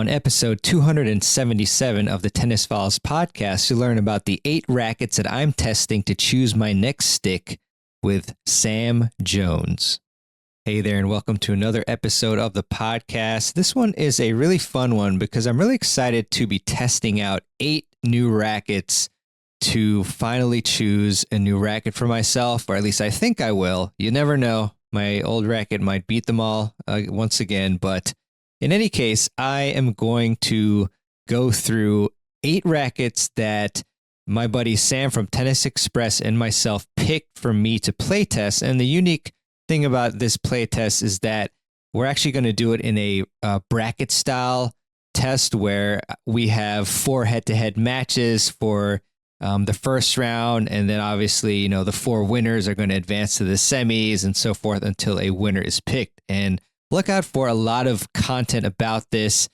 on episode 277 of the Tennis Files podcast to learn about the 8 rackets that I'm testing to choose my next stick with Sam Jones. Hey there, and welcome to another episode of the podcast. This one is a really fun one because I'm really excited to be testing out 8 new rackets to finally choose a new racket for myself, or at least I think I will. You never know. My old racket might beat them all once again, but in any case, I am going to go through 8 rackets that my buddy Sam from Tennis Express and myself picked for me to play test. And the unique thing about this play test is that we're actually going to do it in a bracket style test where we have 4 head-to-head matches for the first round. And then obviously, you know, the 4 winners are going to advance to the semis and so forth until a winner is picked. And look out for a lot of content about this.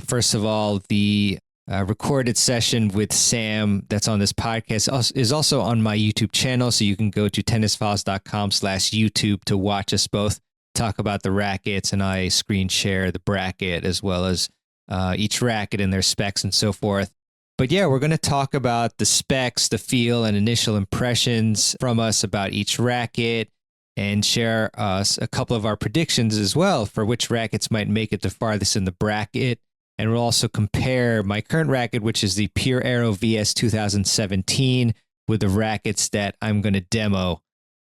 First of all, the recorded session with Sam that's on this podcast is also on my YouTube channel. So you can go to tennisfiles.com/YouTube to watch us both talk about the rackets, and I screen share the bracket as well as each racket and their specs and so forth. But yeah, we're going to talk about the specs, the feel, and initial impressions from us about each racket, and share us a couple of our predictions as well for which rackets might make it the farthest in the bracket. And we'll also compare my current racket, which is the Pure Aero VS 2017, with the rackets that I'm going to demo,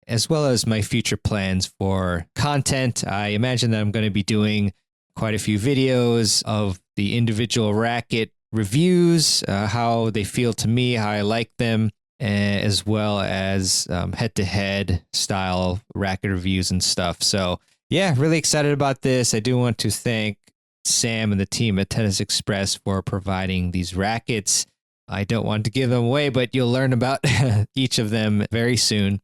as well as my future plans for content. I imagine that I'm going to be doing quite a few videos of the individual racket reviews, how they feel to me, how I like them, as well as head-to-head style racket reviews and stuff. So yeah, really excited about this. I do want to thank Sam and the team at Tennis Express for providing these rackets. I don't want to give them away, but you'll learn about each of them very soon.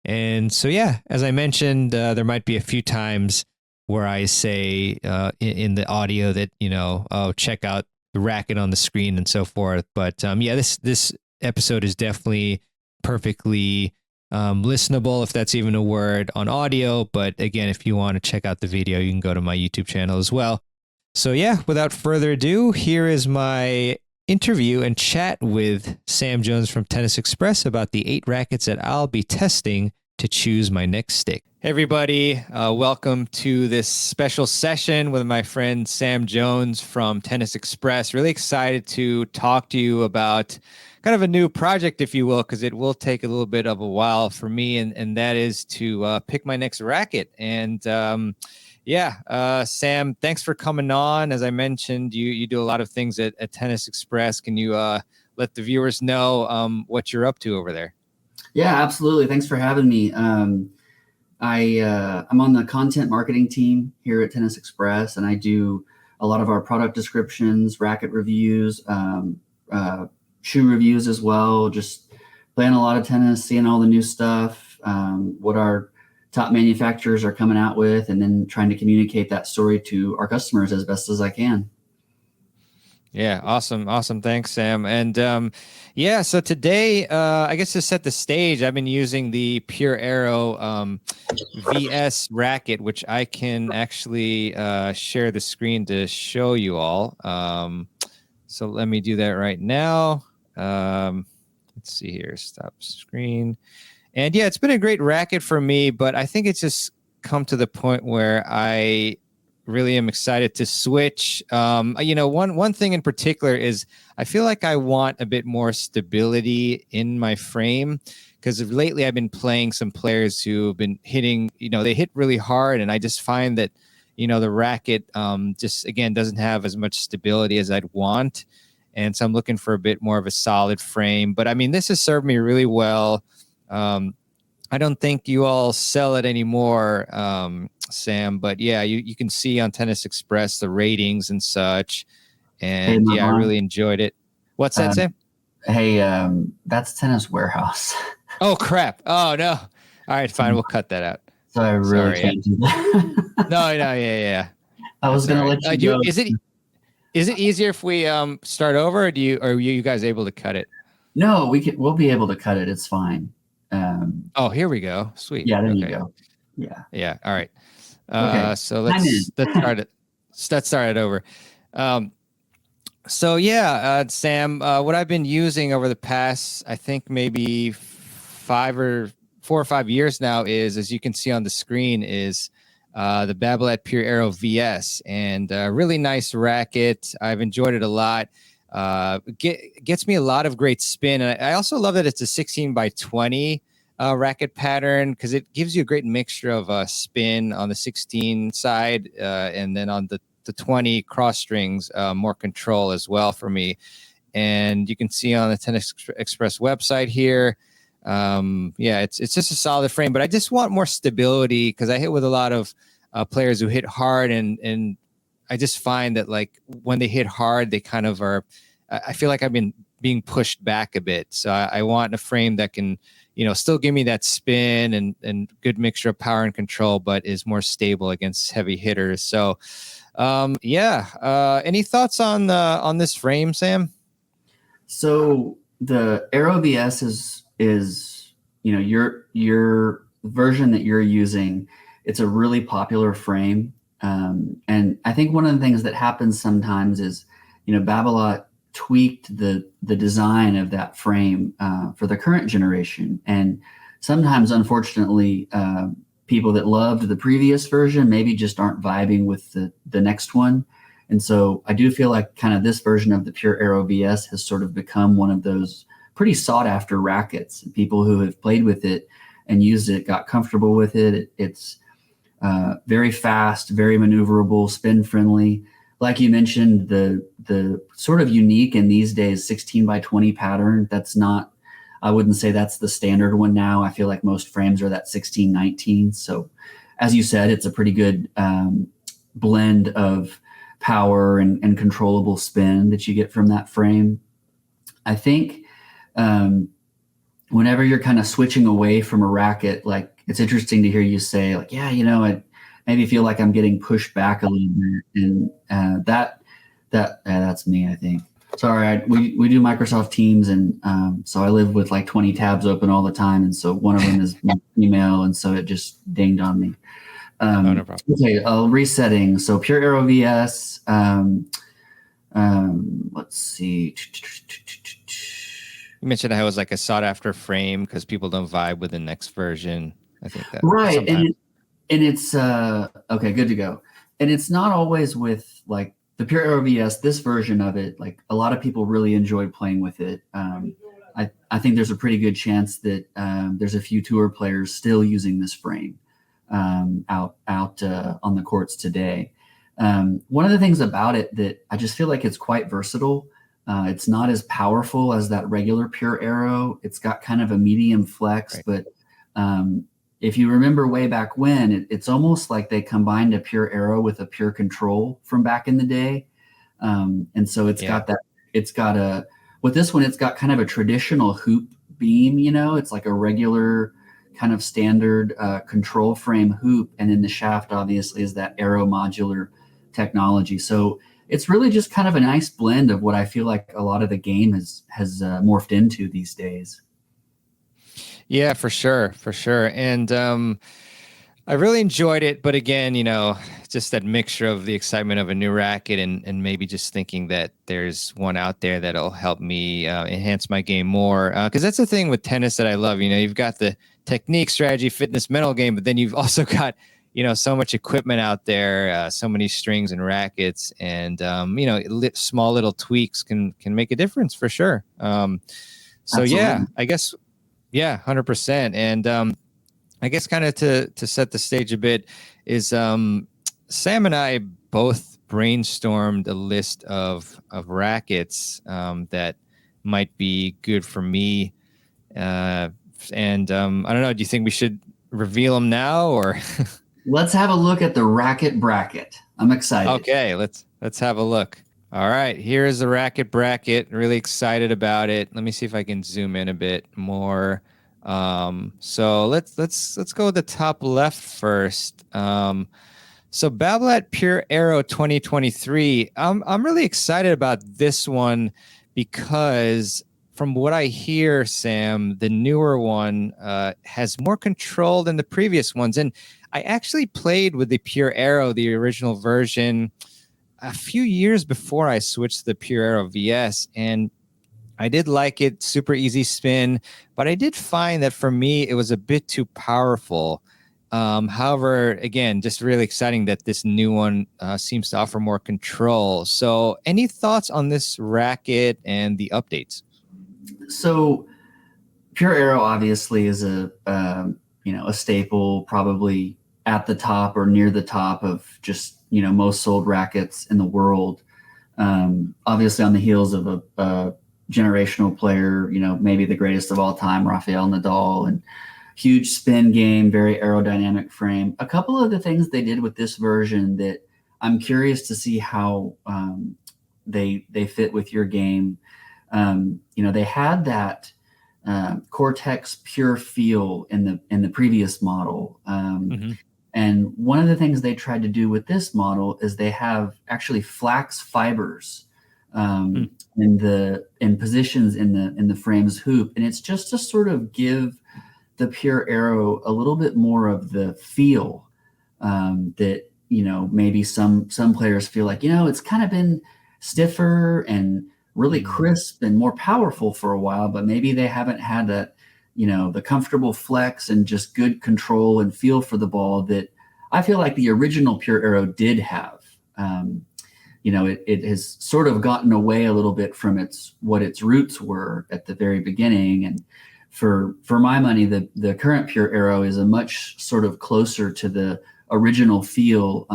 And so yeah, as I mentioned, there might be a few times where I say in the audio that, you know, oh, check out the racket on the screen and so forth. But yeah, this episode is definitely perfectly listenable, if that's even a word, on audio. But again, if you want to check out the video, you can go to my YouTube channel as well. So yeah, without further ado, here is my interview and chat with Sam Jones from Tennis Express about the 8 rackets that I'll be testing to choose my next stick. Hey everybody, welcome to this special session with my friend Sam Jones from Tennis Express. Really excited to talk to you about kind of a new project, if you will, because it will take a little bit of a while for me, and that is to pick my next racket. And Sam, thanks for coming on. As I mentioned, you do a lot of things at Tennis Express. Can you let the viewers know what you're up to over there? Yeah, absolutely. Thanks for having me. I'm on the content marketing team here at Tennis Express, and I do a lot of our product descriptions, racket reviews, shoe reviews as well. Just playing a lot of tennis, seeing all the new stuff, what our top manufacturers are coming out with, and then trying to communicate that story to our customers as best as I can. Yeah, awesome. Thanks, Sam. And so today, I guess to set the stage, I've been using the Pure Aero VS racket, which I can actually share the screen to show you all. So let me do that right now. Let's see here. Stop screen. And yeah, it's been a great racket for me, but I think it's just come to the point where I really am excited to switch. One thing in particular is I feel like I want a bit more stability in my frame, because lately I've been playing some players who have been hitting, they hit really hard, and I just find that, the racket just, again, doesn't have as much stability as I'd want. And so I'm looking for a bit more of a solid frame. But I mean, this has served me really well. I don't think you all sell it anymore, Sam, but yeah, you can see on Tennis Express the ratings and such. And I really enjoyed it. What's that, Sam? Hey, that's Tennis Warehouse. Oh, crap. Oh, no. All right, fine. We'll cut that out. So I really can't do that. No, yeah. I was going to let you go. Is it easier if we start over, or are you guys able to cut it? No, we'll be able to cut it. It's fine. Here we go. Sweet. Yeah, there you go. Yeah. All right. Okay. So let's start it over. Um, So yeah, Sam, what I've been using over the past, I think maybe 4 or 5 years now is, as you can see on the screen, is the Babolat Pure Aero VS, and really nice racket. I've enjoyed it a lot. Gets me a lot of great spin, and I also love that it's a 16 by 20 racket pattern, because it gives you a great mixture of spin on the 16 side, and then on the 20 cross strings, more control as well for me. And you can see on the Tennis Express website here, yeah, it's just a solid frame, but I just want more stability, because I hit with a lot of players who hit hard, and I just find that, like, when they hit hard, they kind of are, I feel like I've been being pushed back a bit. So I want a frame that can, still give me that spin and good mixture of power and control, but is more stable against heavy hitters. So yeah. Any thoughts on this frame, Sam? So the Aero VS is your version that you're using. It's a really popular frame, and I think one of the things that happens sometimes is, Babolat tweaked the design of that frame for the current generation, and sometimes, unfortunately, people that loved the previous version maybe just aren't vibing with the next one. And so I do feel like kind of this version of the Pure Aero VS has sort of become one of those pretty sought after rackets. People who have played with it and used it got comfortable with it. It's very fast, very maneuverable, spin friendly. Like you mentioned, the sort of unique in these days 16 by 20 pattern. That's not, I wouldn't say that's the standard one now. I feel like most frames are that 16-19. So as you said, it's a pretty good blend of power and controllable spin that you get from that frame. I think whenever you're kind of switching away from a racket, like, it's interesting to hear you say, like, yeah, I maybe feel like I'm getting pushed back a little bit. And that's me, I think. Sorry, we do Microsoft Teams, and so I live with like 20 tabs open all the time, and so one of them is my email, and so it just dinged on me. No problem. Okay, resetting. So Pure Aero VS. Let's see. You mentioned how it was like a sought after frame because people don't vibe with the next version. I think that Right, sometimes. and it's okay, good to go. And it's not always with like the Pure Aero VS, this version of it. Like, a lot of people really enjoyed playing with it. I think there's a pretty good chance that there's a few tour players still using this frame out on the courts today. One of the things about it that I just feel like it's quite versatile. It's not as powerful as that regular Pure Aero. It's got kind of a medium flex, Right. but if you remember way back when, it's almost like they combined a Pure Aero with a Pure Control from back in the day. And so it's got that, with this one, it's got kind of a traditional hoop beam, it's like a regular kind of standard control frame hoop. And then the shaft obviously is that Aero modular technology. So it's really just kind of a nice blend of what I feel like a lot of the game has morphed into these days. Yeah, for sure. And I really enjoyed it, but again, just that mixture of the excitement of a new racket and maybe just thinking that there's one out there that'll help me enhance my game more. Because that's the thing with tennis that I love. You've got the technique, strategy, fitness, mental game, but then you've also got so much equipment out there, so many strings and rackets, and small little tweaks can make a difference for sure. So Absolutely. yeah, I guess. Yeah, 100%. And I guess kind of to set the stage a bit is Sam and I both brainstormed a list of rackets that might be good for me. And I don't know, do you think we should reveal them now, or? Let's have a look at the racket bracket. I'm excited. Okay, let's have a look. All right, here's the racket bracket. Really excited about it. Let me see if I can zoom in a bit more. So let's go with the top left first. So Babolat Pure Aero 2023. I'm really excited about this one because from what I hear, Sam, the newer one has more control than the previous ones. And I actually played with the Pure Aero, the original version, a few years before I switched to the Pure Aero VS, and I did like it, super easy spin, but I did find that for me, it was a bit too powerful. However, again, just really exciting that this new one seems to offer more control. So any thoughts on this racket and the updates? So Pure Aero obviously is a staple, probably at the top or near the top of just, most sold rackets in the world. Obviously on the heels of a generational player, maybe the greatest of all time, Rafael Nadal, and huge spin game, very aerodynamic frame. A couple of the things they did with this version that I'm curious to see how they fit with your game. They had that Cortex Pure feel in the previous model. And one of the things they tried to do with this model is they have actually flax fibers in positions in the frame's hoop, and it's just to sort of give the Pure Aero a little bit more of the feel that maybe some players feel like it's kind of been stiffer and really crisp and more powerful for a while, but maybe they haven't had that the comfortable flex and just good control and feel for the ball that I feel like the original Pure Aero did have. It has sort of gotten away a little bit from what its roots were at the very beginning. And for my money, the current Pure Aero is a much sort of closer to the original feel,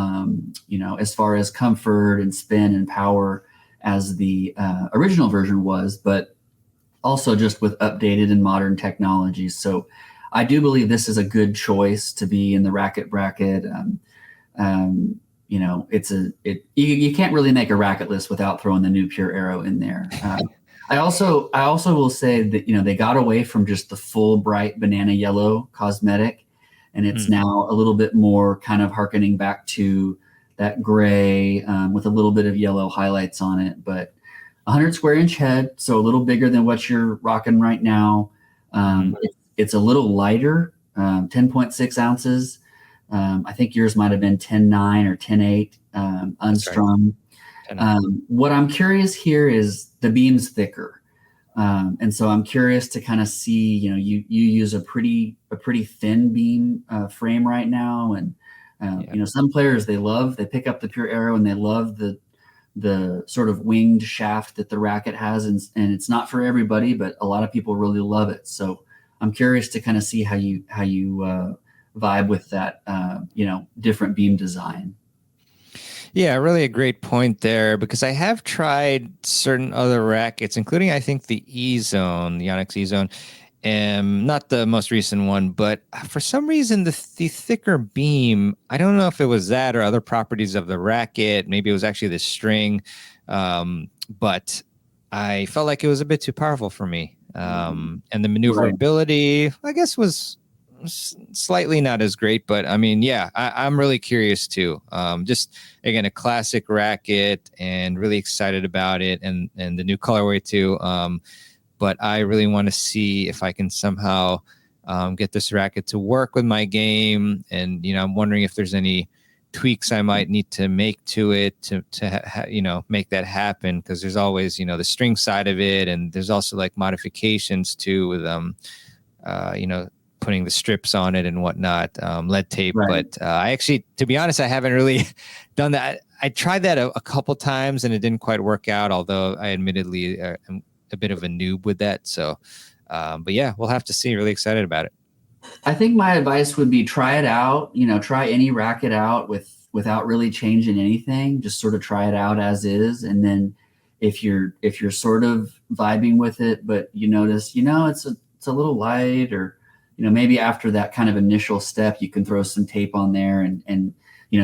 as far as comfort and spin and power as the original version was, but also just with updated and modern technologies. So I do believe this is a good choice to be in the racket bracket. You can't really make a racket list without throwing the new Pure Aero in there. I also will say that they got away from just the full bright banana yellow cosmetic, and it's now a little bit more kind of harkening back to that gray with a little bit of yellow highlights on it. But 100 square inch head, so a little bigger than what you're rocking right now. It's a little lighter, 10.6 ounces. I think yours might have been 10.9 or 10.8 unstrung. Right. What I'm curious here is the beam's thicker. And so I'm curious to kind of see, you use a pretty thin beam frame right now. And, some players, they pick up the Pure Aero and they love the sort of winged shaft that the racket has. And it's not for everybody, but a lot of people really love it. So I'm curious to kind of see how you vibe with that, different beam design. Yeah, really a great point there, because I have tried certain other rackets, including I think the E-Zone, the Onyx E-Zone, not the most recent one, but for some reason the thicker beam, I don't know if it was that or other properties of the racket. Maybe it was actually the string, but I felt like it was a bit too powerful for me. And the maneuverability, right, I guess, was slightly not as great, but I mean, yeah, I'm really curious too. Just again, a classic racket, and really excited about it, and the new colorway too. But I really want to see if I can somehow get this racket to work with my game, and I'm wondering if there's any tweaks I might need to make to it to make that happen, because there's always the string side of it, and there's also like modifications too with putting the strips on it and whatnot, lead tape. Right. But I actually, to be honest, I haven't really done that. I tried that a couple times and it didn't quite work out, although I admittedly am a bit of a noob with that. So, but yeah, we'll have to see. Really excited about it. I think my advice would be try it out, try any racket out without really changing anything, just sort of try it out as is. And then if you're sort of vibing with it, but you notice, it's a little light, or maybe after that kind of initial step, you can throw some tape on there and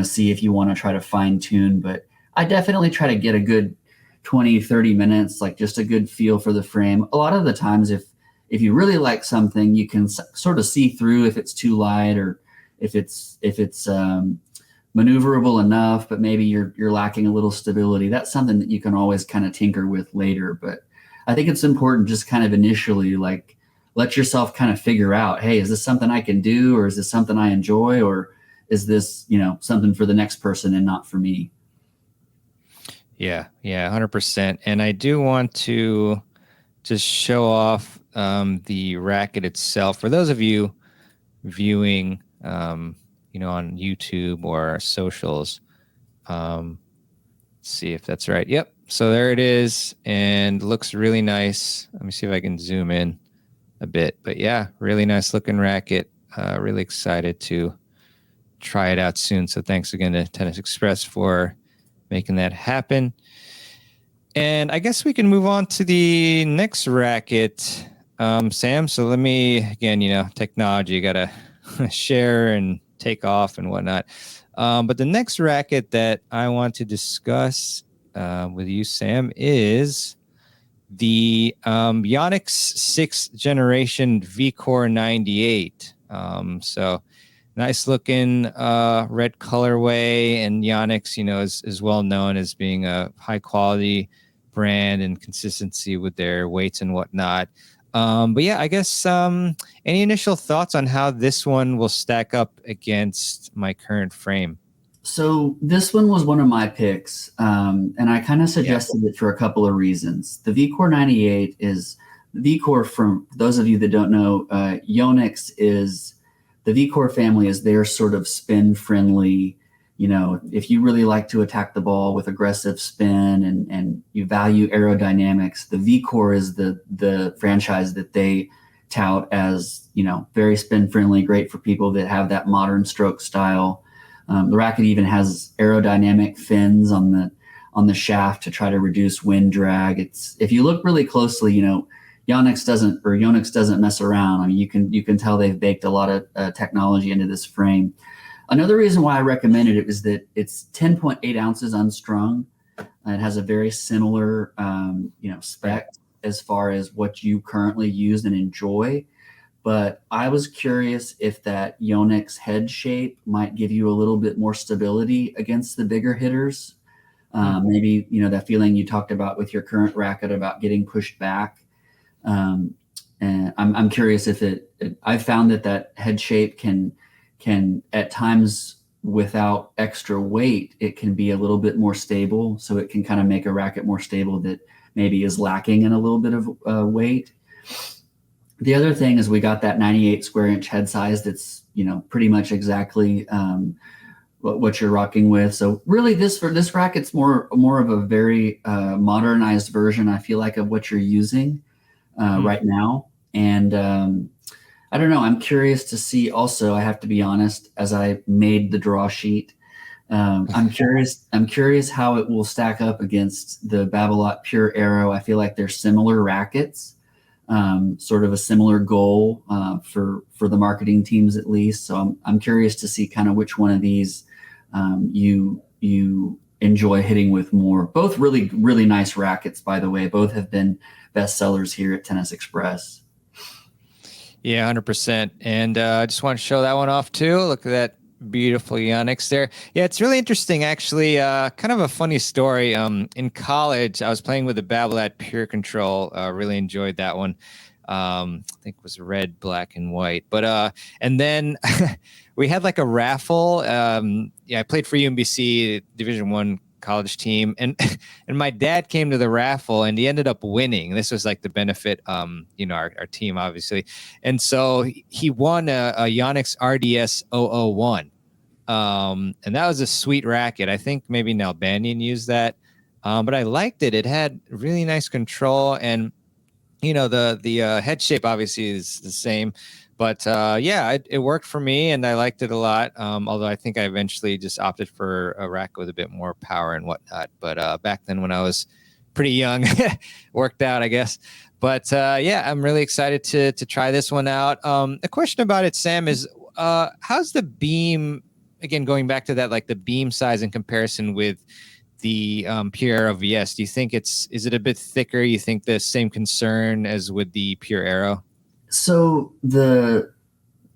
see if you want to try to fine tune. But I definitely try to get a good 20, 30 minutes, like just a good feel for the frame. A lot of the times, if you really like something, you can sort of see through if it's too light, or if it's maneuverable enough, but maybe you're lacking a little stability. That's something that you can always kind of tinker with later. But I think it's important just kind of initially, like, let yourself kind of figure out, hey, is this something I can do, or is this something I enjoy, or is this, something for the next person and not for me? Yeah, 100%. And I do want to just show off the racket itself for those of you viewing, on YouTube or socials. Let's see if that's right. Yep. So there it is, and looks really nice. Let me see if I can zoom in a bit. But yeah, really nice looking racket. Really excited to try it out soon. So thanks again to Tennis Express for making that happen. And I guess we can move on to the next racket, Sam. So let me, again, technology, you got to share and take off and whatnot. But the next racket that I want to discuss with you, Sam, is the Yonex 6th generation VCore 98. So nice looking red colorway, and Yonex, is well known as being a high quality brand and consistency with their weights and whatnot. But yeah, I guess any initial thoughts on how this one will stack up against my current frame? So this one was one of my picks, and I kind of suggested it for a couple of reasons. The VCore 98 is VCore. From those of you that don't know, Yonex is the VCore family is their sort of spin friendly. If you really like to attack the ball with aggressive spin and you value aerodynamics, the VCore is the franchise that they tout as, very spin friendly, great for people that have that modern stroke style. The racket even has aerodynamic fins on the shaft to try to reduce wind drag. If you look really closely, Yonex doesn't mess around. I mean, you can tell they've baked a lot of technology into this frame. Another reason why I recommended it is that it's 10.8 ounces unstrung. It has a very similar, spec as far as what you currently use and enjoy. But I was curious if that Yonex head shape might give you a little bit more stability against the bigger hitters. Maybe, that feeling you talked about with your current racket about getting pushed back. And I'm curious if I found that head shape can at times, without extra weight, it can be a little bit more stable. So it can kind of make a racket more stable that maybe is lacking in a little bit of weight. The other thing is we got that 98 square inch head size that's, pretty much exactly what you're rocking with. So really this racket's more of a very modernized version, I feel like, of what you're using right now. And I don't know, I'm curious to see also, I have to be honest, as I made the draw sheet, I'm curious how it will stack up against the Babolat Pure Aero. I feel like they're similar rackets. Sort of a similar goal for the marketing teams, at least. So I'm curious to see kind of which one of these you enjoy hitting with more. Both really, really nice rackets, by the way. Both have been bestsellers here at Tennis Express. Yeah, 100%. And I just want to show that one off too. Look at that beautiful Yonex there. Yeah, it's really interesting, actually. Kind of a funny story. In college, I was playing with the Babolat Pure Control. Really enjoyed that one. I think it was red, black, and white. But and then we had like a raffle. I played for UMBC Division I college team, and my dad came to the raffle, and he ended up winning. This was like the benefit, our team, obviously. And so he won a Yonex RDS 001. And that was a sweet racket. I think maybe an Albanian used that. But I liked it. It had really nice control, and the head shape obviously is the same, but it worked for me, and I liked it a lot. Although I think I eventually just opted for a racket with a bit more power and whatnot. But back then, when I was pretty young, worked out, I guess. But I'm really excited to try this one out. A question about it, Sam, is how's the beam? Again, going back to that, like the beam size in comparison with the Pure Aero VS, do you think is it a bit thicker? You think the same concern as with the Pure Aero? So the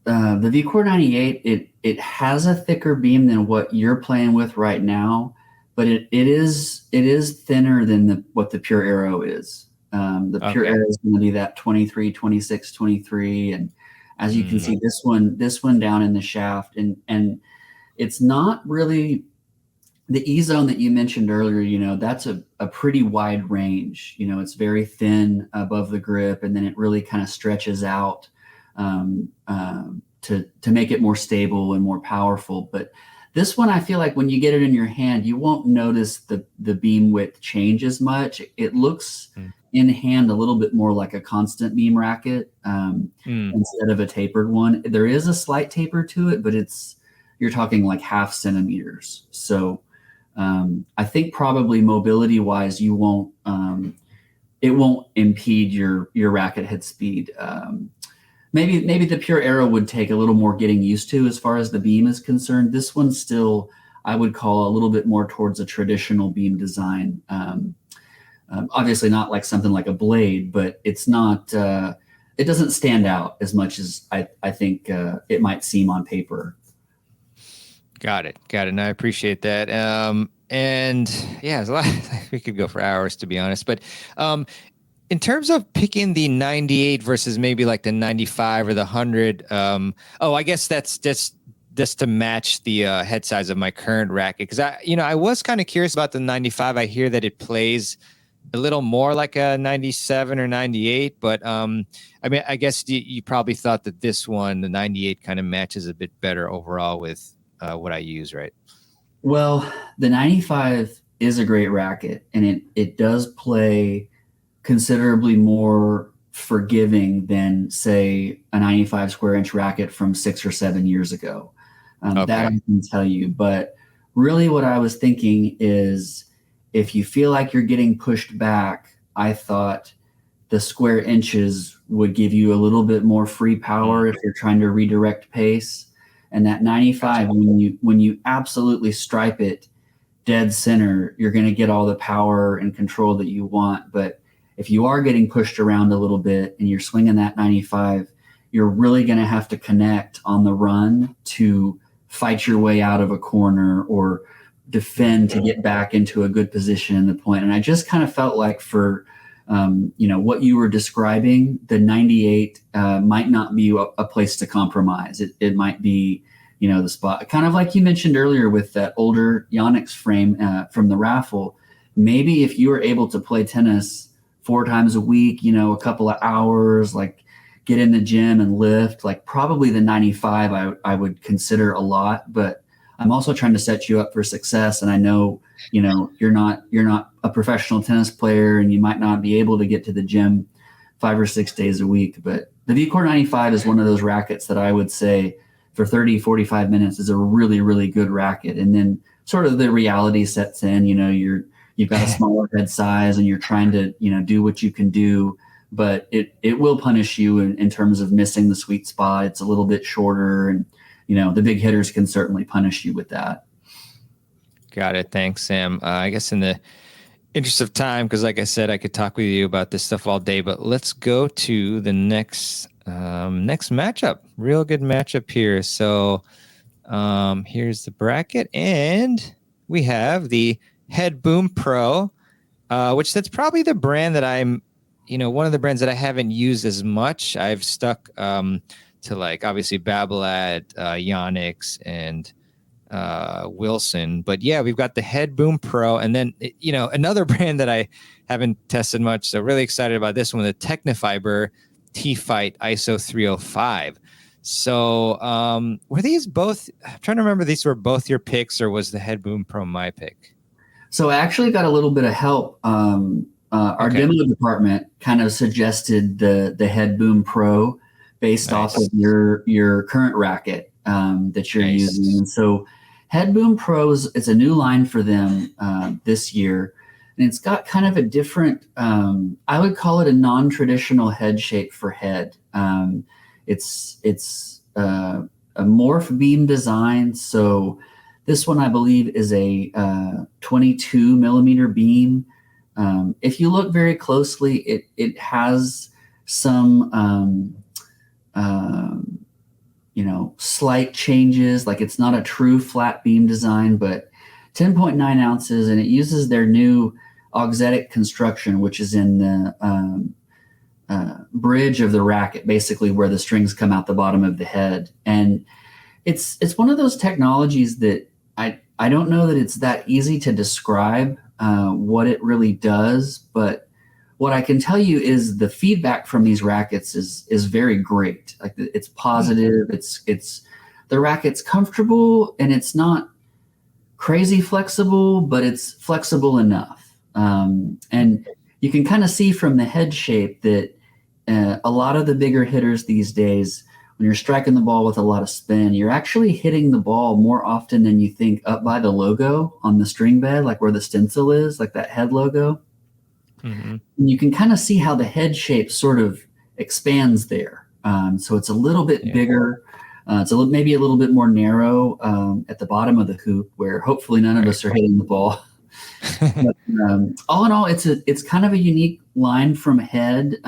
VCore 98, it has a thicker beam than what you're playing with right now, but it is thinner than what the Pure Aero is. The Pure Aero is going to be that 23, 26, 23, and as you can see, this one down in the shaft, and it's not really the E zone that you mentioned earlier, that's a pretty wide range. It's very thin above the grip, and then it really kind of stretches out to make it more stable and more powerful. But this one, I feel like when you get it in your hand, you won't notice the beam width change as much. It looks in hand a little bit more like a constant beam racket instead of a tapered one. There is a slight taper to it, but you're talking like 0.5 centimeters. So I think probably mobility wise, it won't impede your racket head speed. Maybe the pure arrow would take a little more getting used to as far as the beam is concerned. This one's still, I would call, a little bit more towards a traditional beam design. Obviously not like something like a blade, but it's not, it doesn't stand out as much as I think it might seem on paper. Got it. And I appreciate that. And yeah, there's a lot. We could go for hours, to be honest. But in terms of picking the 98 versus maybe like the 95 or the 100, I guess that's just to match the head size of my current racket. Because I was kind of curious about the 95. I hear that it plays a little more like a 97 or 98, but I guess you probably thought that this one, the 98, kind of matches a bit better overall with what I use, right? Well, the 95 is a great racket, and it does play considerably more forgiving than, say, a 95 square inch racket from 6 or 7 years ago. That I can tell you. But really what I was thinking is, if you feel like you're getting pushed back, I thought the square inches would give you a little bit more free power if you're trying to redirect pace. And that 95, when you absolutely stripe it dead center, you're going to get all the power and control that you want. But if you are getting pushed around a little bit and you're swinging that 95, you're really going to have to connect on the run to fight your way out of a corner or defend to get back into a good position in the point. And I just kind of felt like for what you were describing, the 98 might not be a place to compromise. It might be the spot, kind of like you mentioned earlier with that older Yonex frame from the raffle. Maybe if you were able to play tennis 4 times a week, a couple of hours, like get in the gym and lift, like probably the 95 I would consider a lot. But I'm also trying to set you up for success. And I know, you're not a professional tennis player, and you might not be able to get to the gym 5 or 6 days a week. But the VCore 95 is one of those rackets that I would say for 30, 45 minutes is a really, really good racket. And then sort of the reality sets in, you've got a smaller head size and you're trying to, do what you can do, but it will punish you in terms of missing the sweet spot. It's a little bit shorter, and, the big hitters can certainly punish you with that. Got it. Thanks, Sam. I guess in the interest of time, because like I said, I could talk with you about this stuff all day, but let's go to the next matchup. Real good matchup here. So here's the bracket, and we have the Head Boom Pro, which that's probably the brand that I'm, one of the brands that I haven't used as much. I've stuck to like obviously Babolat, Yonex, and Wilson. But yeah, we've got the Head Boom Pro, and then another brand that I haven't tested much. So really excited about this one, the Technifiber T-Fight ISO 305. So were these both? I'm trying to remember. These were both your picks, or was the Head Boom Pro my pick? So I actually got a little bit of help. Our demo department kind of suggested the Head Boom Pro based off of your current racket that you're using. And so Head Boom Pros, it's a new line for them this year. And it's got kind of a different, I would call it a non-traditional head shape for head. It's a morph beam design. So this one, I believe, is a 22 millimeter beam. If you look very closely, it has some, slight changes. Like it's not a true flat beam design, but 10.9 ounces, and it uses their new auxetic construction, which is in the bridge of the racket, basically where the strings come out the bottom of the head. And it's one of those technologies that I don't know that it's that easy to describe what it really does, but what I can tell you is the feedback from these rackets is very great. Like it's positive. It's the racket's comfortable and it's not crazy flexible, but it's flexible enough. And you can kind of see from the head shape that a lot of the bigger hitters these days, when you're striking the ball with a lot of spin, you're actually hitting the ball more often than you think up by the logo on the string bed, like where the stencil is, like that head logo. Mm-hmm. And you can kind of see how the head shape sort of expands there. So it's a little bit bigger. It's maybe a little bit more narrow at the bottom of the hoop, where hopefully none of us are hitting the ball. But, all in all, it's kind of a unique line from head.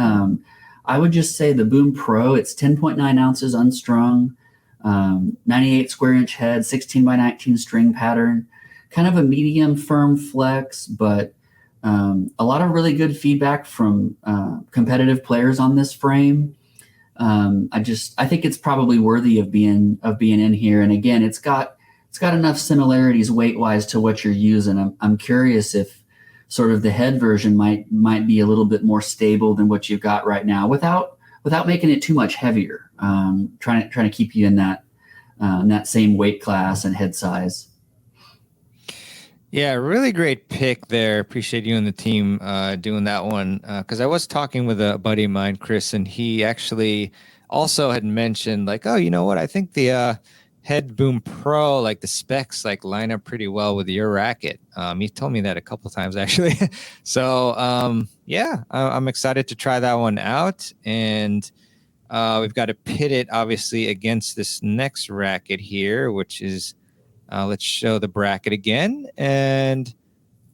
I would just say the Boom Pro, it's 10.9 ounces unstrung, 98 square inch head, 16 by 19 string pattern, kind of a medium firm flex, but a lot of really good feedback from competitive players on this frame. I think it's probably worthy of being in here. And again, it's got enough similarities weight wise to what you're using. I'm curious if sort of the head version might be a little bit more stable than what you've got right now, without making it too much heavier. Trying to keep you in that same weight class and head size. Yeah, really great pick there. Appreciate you and the team doing that one. Because I was talking with a buddy of mine, Chris, and he actually also had mentioned like, oh, you know what? I think the Head Boom Pro, like the specs, like line up pretty well with your racket. He told me that a couple of times actually. So yeah, I'm excited to try that one out. And we've got to pit it obviously against this next racket here, which is let's show the bracket again. And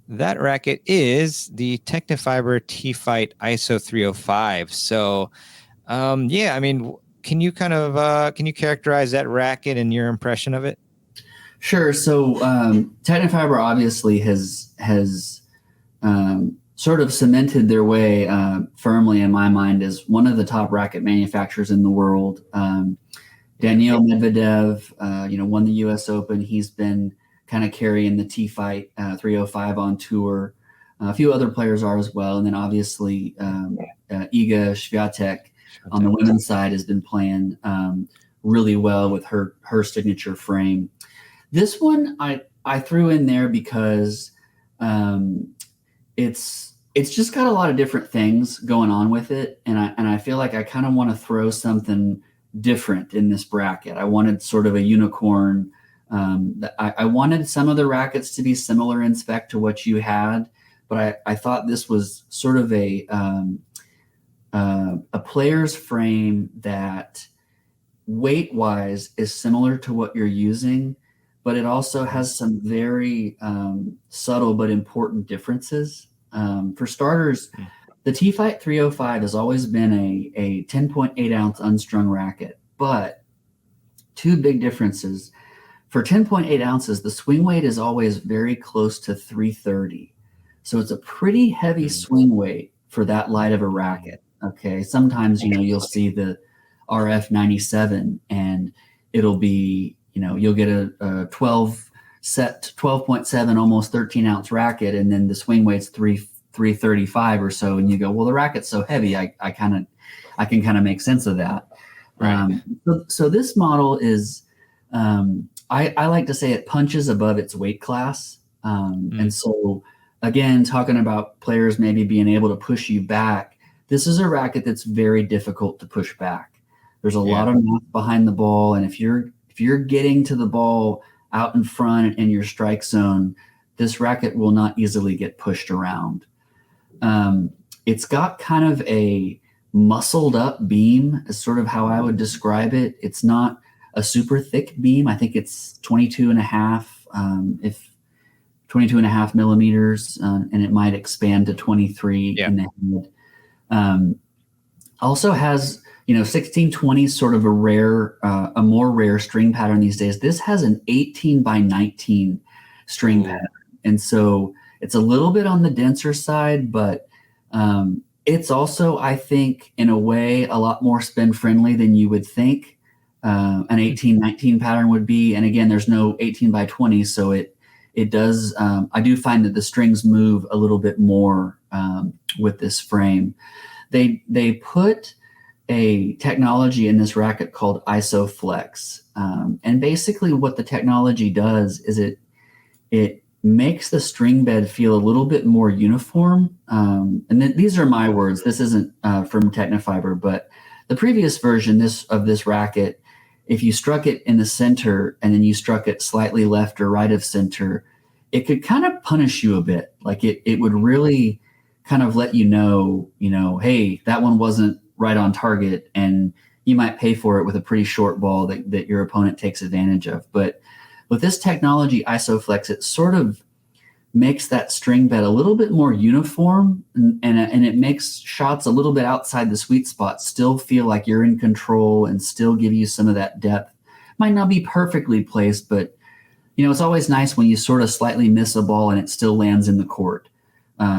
that racket is the Technifiber T-Fight ISO 305. So yeah, I mean, can you characterize that racket and your impression of it? Sure. So Technifiber obviously has sort of cemented their way firmly in my mind as one of the top racket manufacturers in the world. Daniil Medvedev, won the U.S. Open. He's been kind of carrying the T-Fight 305 on tour. A few other players are as well, and then obviously Iga Swiatek on the women's side has been playing really well with her signature frame. This one I threw in there because it's just got a lot of different things going on with it, and I feel like I kind of want to throw something different in this bracket. I wanted sort of a unicorn. I wanted some of the rackets to be similar in spec to what you had, but I thought this was sort of a player's frame that weight-wise is similar to what you're using, but it also has some very subtle but important differences. For starters, the T-Fight 305 has always been a 10.8 ounce unstrung racket, but two big differences. For 10.8 ounces, the swing weight is always very close to 330. So it's a pretty heavy swing weight for that light of a racket. Okay. Sometimes, you'll see the RF 97 and it'll be, you'll get a 12.7, almost 13 ounce racket. And then the swing weight's 335 or so. And you go, well, the racket's so heavy. I can kind of make sense of that. Right. So this model is, I like to say it punches above its weight class. And so again, talking about players maybe being able to push you back, this is a racket that's very difficult to push back. There's a lot of mass behind the ball. And if you're getting to the ball out in front in your strike zone, this racket will not easily get pushed around. It's got kind of a muscled up beam is sort of how I would describe it. It's not a super thick beam. I think it's 22 and a half, 22 and a half millimeters, and it might expand to 23 in the head. Also has, 1620 is sort of a more rare string pattern these days. This has an 18 by 19 string pattern. And so it's a little bit on the denser side, but it's also, I think, in a way, a lot more spin friendly than you would think an 18-19 pattern would be. And again, there's no 18 by 20, so it it does. I do find that the strings move a little bit more with this frame. They put a technology in this racket called ISOFlex, and basically what the technology does is it makes the string bed feel a little bit more uniform. These are my words. This isn't from Technifiber, but the previous version of this racket, if you struck it in the center and then you struck it slightly left or right of center, it could kind of punish you a bit. Like it would really kind of let you know, hey, that one wasn't right on target, and you might pay for it with a pretty short ball that your opponent takes advantage of. But with this technology, ISOFlex, it sort of makes that string bed a little bit more uniform, and it makes shots a little bit outside the sweet spot still feel like you're in control and still give you some of that depth. Might not be perfectly placed, but it's always nice when you sort of slightly miss a ball and it still lands in the court,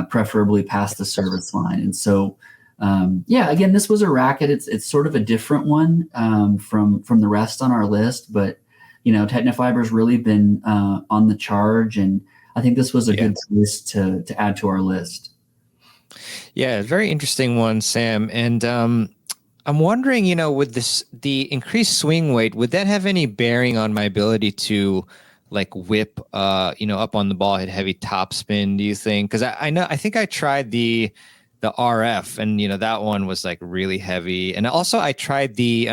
preferably past the service line. And so, again, this was a racket. It's sort of a different one from the rest on our list, but Technifiber's really been on the charge, and I think this was a good choice to add to our list. Yeah, very interesting one, Sam. And I'm wondering, with the increased swing weight, would that have any bearing on my ability to like whip, up on the ball, hit heavy topspin? Do you think? Because I think I tried the RF, and that one was like really heavy, and also I tried the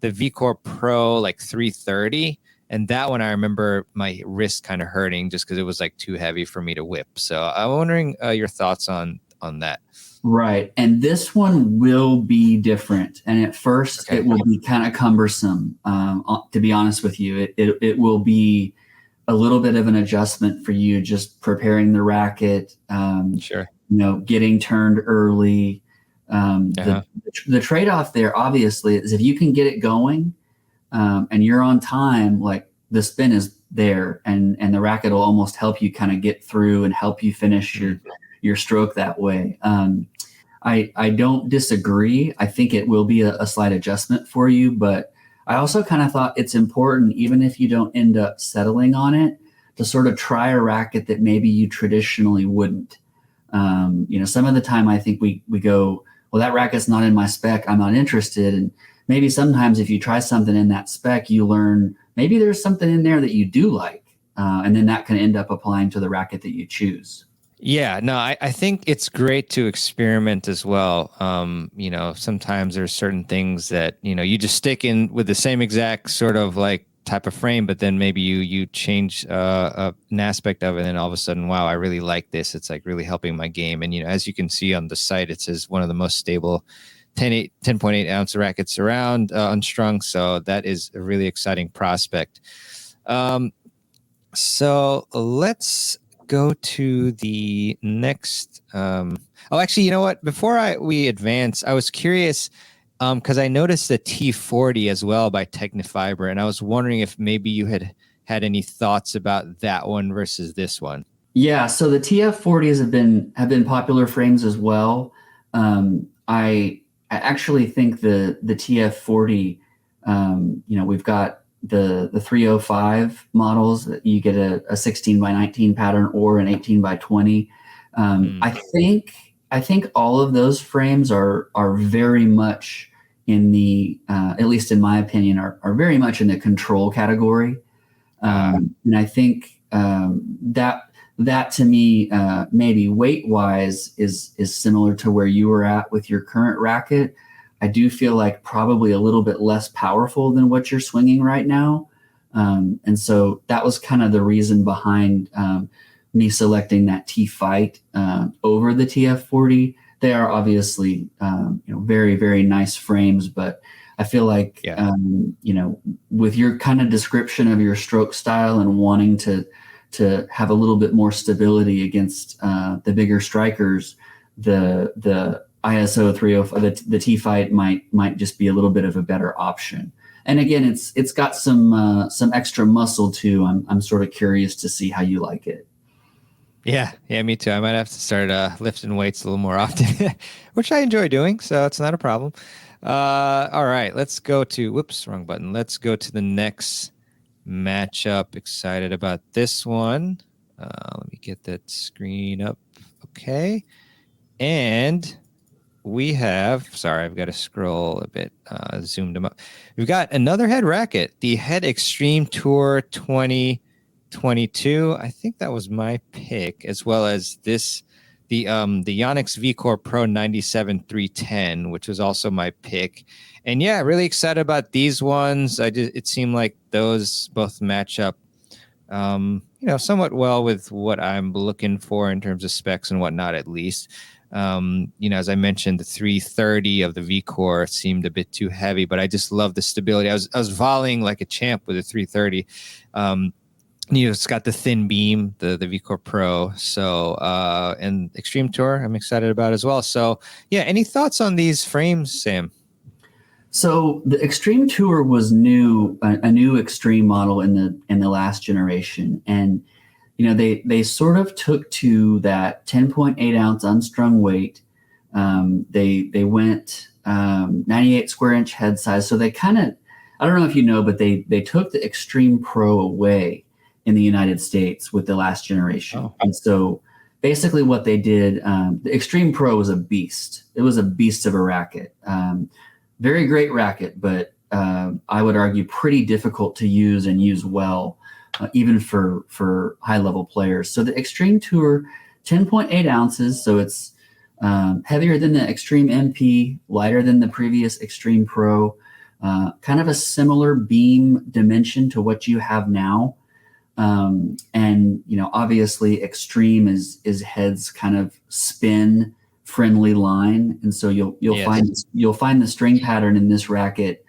VCore Pro like 330. And that one, I remember my wrist kind of hurting just because it was like too heavy for me to whip. So I'm wondering your thoughts on that. Right. And this one will be different. And at first, It will be kind of cumbersome, to be honest with you. It will be a little bit of an adjustment for you, just preparing the racket, Sure. Getting turned early. The trade-off there, obviously, is if you can get it going, and you're on time, like the spin is there, and the racket will almost help you kind of get through and help you finish your stroke that way. I don't disagree. I think it will be a slight adjustment for you, but I also kind of thought it's important, even if you don't end up settling on it, to sort of try a racket that maybe you traditionally wouldn't. Some of the time I think we go, well, that racket's not in my spec, I'm not interested. And maybe sometimes if you try something in that spec, you learn maybe there's something in there that you do like, and then that can end up applying to the racket that you choose. Yeah, no, I think it's great to experiment as well. Sometimes there's certain things that, you just stick in with the same exact sort of like type of frame, but then maybe you change an aspect of it, and then all of a sudden, wow, I really like this. It's like really helping my game. And, as you can see on the site, it says one of the most stable 10.8 ounce rackets around, unstrung. So that is a really exciting prospect. So let's go to the next. Actually, you know what? Before we advance, I was curious because I noticed the T40 as well by Technifiber, and I was wondering if maybe you had any thoughts about that one versus this one. Yeah, so the TF40s have been popular frames as well. I actually think the TF40, we've got the 305 models that you get a 16 by 19 pattern or an 18 by 20. I think all of those frames are very much in the, at least in my opinion, are very much in the control category. And I think that to me, maybe weight wise is similar to where you were at with your current racket. I do feel like probably a little bit less powerful than what you're swinging right now. And so that was kind of the reason behind me selecting that T-Fight over the TF40. They are obviously, very, very nice frames, but I feel like, with your kind of description of your stroke style and wanting to have a little bit more stability against the bigger strikers, the ISO 305, the T-Fight might just be a little bit of a better option. And again, it's got some extra muscle too. I'm sort of curious to see how you like it. Yeah, me too. I might have to start lifting weights a little more often, which I enjoy doing, so it's not a problem. All right, let's go to, wrong button. Let's go to the next matchup. Excited about this one. Let me get that screen up. Okay. And we have, sorry, I've got to scroll a bit, zoomed them up. We've got another head racket, the Head Extreme Tour 2022. I think that was my pick, as well as this, the Yonex VCore Pro 97-310, which was also my pick. And yeah, really excited about these ones. It seemed like those both match up, somewhat well with what I'm looking for in terms of specs and whatnot, at least. As I mentioned, the 330 of the VCore seemed a bit too heavy, but I just love the stability. I was volleying like a champ with a 330. It's got the thin beam, the VCore Pro. So, and Extreme Tour, I'm excited about as well. So, yeah, any thoughts on these frames, Sam? So the Extreme Tour was new, a new Extreme model in the last generation, and they sort of took to that 10.8 ounce unstrung weight. They went 98 square inch head size. So they kind of, I don't know if you know, but they took the Extreme Pro away in the United States with the last generation. Oh. And so basically what they did, the Extreme Pro was a beast. It was a beast of a racket. Very great racket, but I would argue pretty difficult to use and use well. Even for high-level players. So the Extreme Tour, 10.8 ounces, so it's heavier than the Extreme MP, lighter than the previous Extreme Pro, kind of a similar beam dimension to what you have now. And obviously Extreme is head's kind of spin-friendly line, and so you'll find the string pattern in this racket.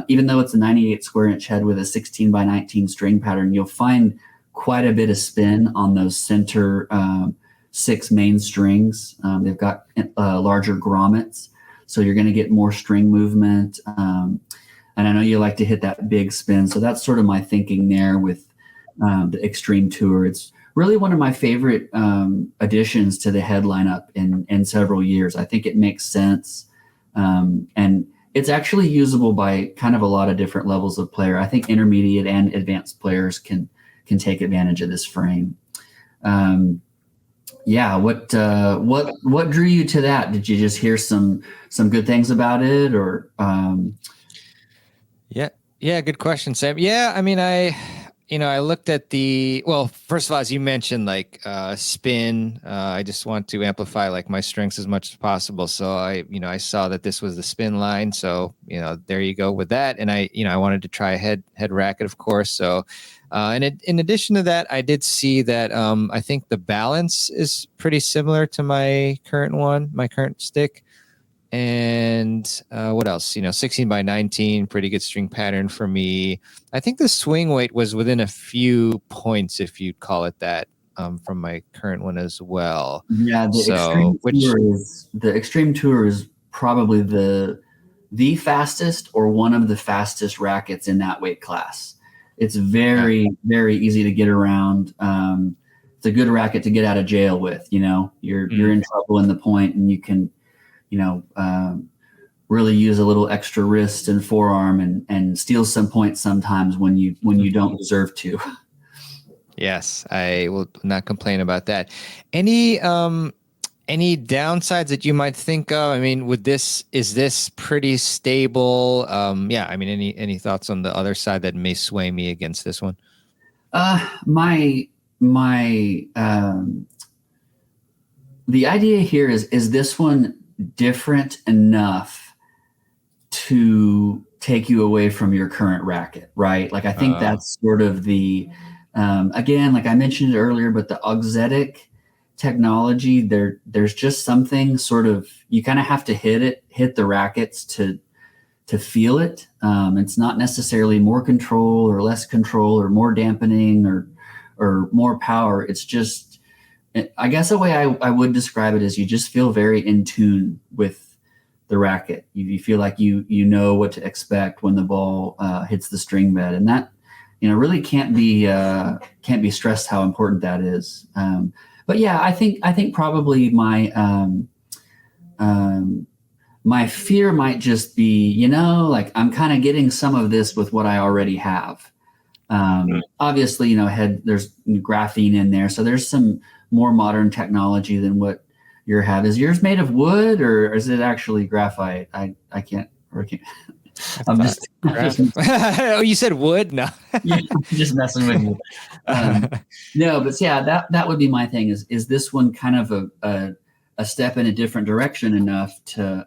Even though it's a 98 square inch head with a 16 by 19 string pattern, you'll find quite a bit of spin on those center 6 main strings. They've got larger grommets, so you're going to get more string movement. And I know you like to hit that big spin, so that's sort of my thinking there with the Extreme Tour. It's really one of my favorite additions to the head lineup in several years. I think it makes sense. And it's actually usable by kind of a lot of different levels of player. I think intermediate and advanced players can take advantage of this frame. What drew you to that? Did you just hear some good things about it, or? Yeah, good question, Sam. Yeah, I mean, I looked at first of all, as you mentioned, like spin, I just want to amplify like my strengths as much as possible. So I saw that this was the spin line. So, there you go with that. And I wanted to try a head racket, of course. So, and in addition to that, I did see that I think the balance is pretty similar to my current stick. And what else? 16 by 19, pretty good string pattern for me. I think the swing weight was within a few points, if you'd call it that, from my current one as well. Yeah, the Extreme Tour is probably the fastest or one of the fastest rackets in that weight class. It's very, very easy to get around. It's a good racket to get out of jail with. You're in trouble in the point, and you can really use a little extra wrist and forearm and steal some points sometimes when you don't deserve to. Yes, I will not complain about that. Any downsides that you might think of? I mean, is this pretty stable? I mean, any thoughts on the other side that may sway me against this one? The idea here is this one different enough to take you away from your current racket, right? Like, I think that's sort of the, again, like I mentioned it earlier, but the auxetic technology, there's just something sort of, you kind of have to hit the rackets to feel it. It's not necessarily more control or less control or more dampening or more power. It's just, I guess the way I would describe it is you just feel very in tune with the racket. You feel like you know what to expect when the ball hits the string bed, and that really can't be stressed how important that is. But yeah, I think probably my fear might just be like I'm kind of getting some of this with what I already have. Obviously, you know, there's graphene in there, so there's some more modern technology than what yours have. Is yours made of wood or is it actually graphite? I can't. I'm just, oh, you said wood? No. yeah, just messing with you. No, but yeah, that would be my thing. Is this one kind of a step in a different direction enough to,